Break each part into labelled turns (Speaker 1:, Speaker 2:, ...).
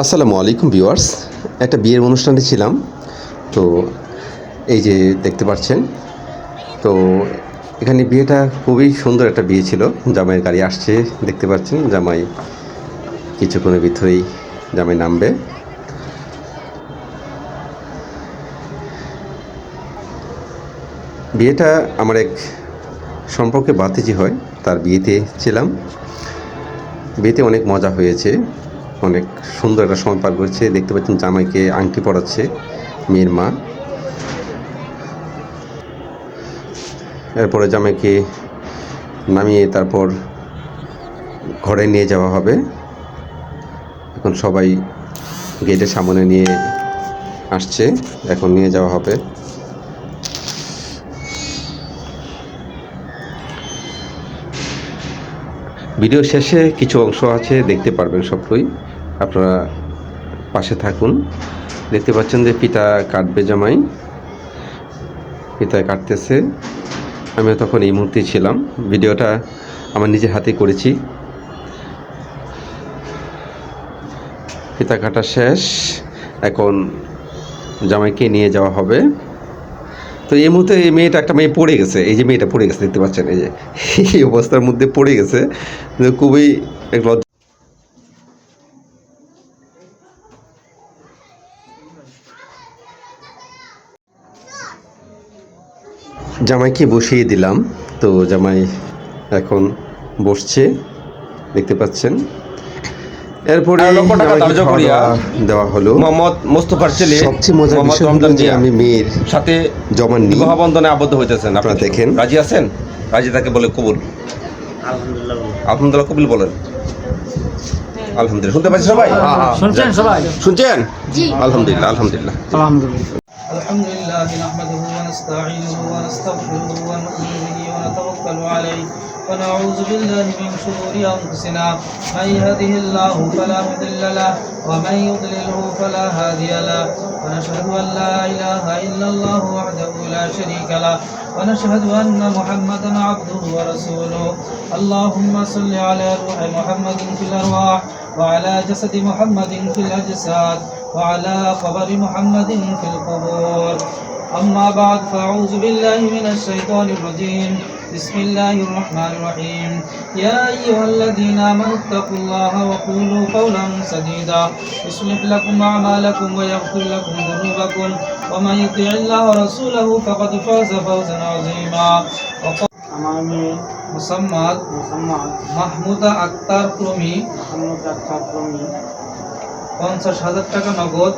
Speaker 1: আসসালামু আলাইকুম ভিউয়ার্স। একটা বিয়ের অনুষ্ঠানে ছিলাম। তো এই যে দেখতে পাচ্ছেন, তো এখানে বিয়েটা খুবই সুন্দর একটা বিয়ে ছিল। জামাইয়ের গাড়ি আসছে, দেখতে পাচ্ছেন। জামাই কিছুক্ষণের ভিতরেই জামাই নামবে। বিয়েটা আমার এক সম্পর্কে ভাতিজি হয়, তার বিয়েতে ছিলাম। বিয়েতে অনেক মজা হয়েছে, অনেক সুন্দর একটা সময় পার করছে। দেখতে পাচ্ছেন জামাইকে আংটি পরাচ্ছে মেয়ের মা। এরপরে জামাইকে নামিয়ে তারপর ঘরে নিয়ে যাওয়া হবে। এখন সবাই গেটের সামনে নিয়ে আসছে, এখন নিয়ে যাওয়া হবে। ভিডিও শেষে কিছু অংশ আছে, দেখতে পারবেন সবটাই, আপনারা পাশে থাকুন। দেখতে পাচ্ছেন যে পিতা কাটবে জামাই, পিতায় কাটতেছে। আমি তখন এই মুহূর্তে ছিলাম, ভিডিওটা আমার নিজের হাতে করেছি। ফিতা কাটা শেষ, এখন জামাইকে নিয়ে যাওয়া হবে। তো এই মুহূর্তে এই মেয়েটা, একটা মেয়ে পড়ে গেছে, এই যে মেয়েটা পড়ে গেছে, দেখতে পাচ্ছেন, এই যে এই অবস্থার মধ্যে পড়ে গেছে, খুবই লজ্জা। জামাইকে বসিয়ে দিলাম, তো জামাই এখন বসছে, দেখতে পাচ্ছেন। এরপরে দেওয়া হলো।
Speaker 2: মোহাম্মদ মোস্তফার ছেলে
Speaker 1: সবচেয়ে মজার বিষয় হলো যে আমি মেয়ের
Speaker 2: সাথে
Speaker 1: জমান
Speaker 2: বিবাহ বন্ধনে আবদ্ধ হইতেছেন।
Speaker 1: আপনারা দেখেন,
Speaker 2: রাজি আছেন? রাজি তাকে বলে কবুল। আলহামদুলিল্লাহ কবুল বলেন। আলহামদুলিল্লাহ। শুনতে পাচ্ছেন সবাই?
Speaker 3: শুনছেন সবাই?
Speaker 2: শুনছেন? আলহামদুলিল্লাহ আলহামদুলিল্লাহ
Speaker 3: আলহামদুলিল্লাহ।
Speaker 4: لله نحمده ونستعينه ونستغفره ونؤمن به ونتوكل عليه ونعوذ بالله من شرور أنفسنا من يهده الله فلا مضل له ومن يضلله فلا هادي له ونشهد أن لا إله إلا الله وحده لا شريك له ونشهد أن محمدا عبده ورسوله اللهم صل على روح محمد في الأرواح وعلى جسد محمد في الأجساد وعلى قبر محمد في القبور أما بعد فأعوذ بالله من الشيطان الرجيم بسم الله الرحمن الرحيم يا أيها الذين آمنوا اتقوا الله وقولوا قولا سديدا يصلح لكم أعمالكم ويغفر لكم ذنوبكم ومن يطع الله ورسوله فقد فاز فوزا عظيما মোসাম্মদ মাহমুদা আক্তার প্রমি 50,000 টাকা নগদ,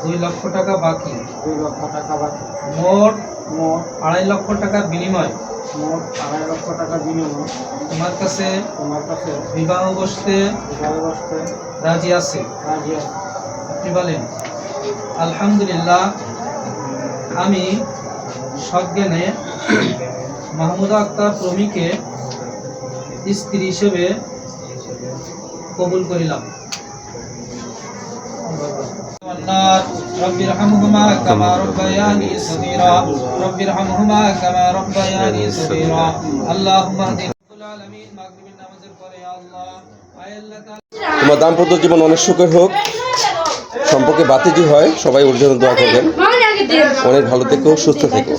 Speaker 4: 2 লক্ষ টাকা বাকি, মোট 2.5 লক্ষ টাকার বিনিময় তোমার কাছে বিবাহ বসতে রাজি আছে। আপনি বলেন আলহামদুলিল্লাহ। আমি সজ্ঞানে মাহমুদা আক্তার প্রমিকে স্ত্রী হিসেবে কবুল করিলাম। رب ارحمهما كما ربياني صغيرا رب ارحمهما كما ربياني صغيرا اللهم اهد العالمين মাগরিবের নামাজের পরে ইয়া আল্লাহ আয় আল্লাহ
Speaker 1: তোমার দাম্পত্য জীবন অনেক সুখের হোক। সম্পর্কে ভাতিজি হয়, সবাই ওর জন্য দোয়া করবেন। অনেক ভালো থেকো, সুস্থ থেকো।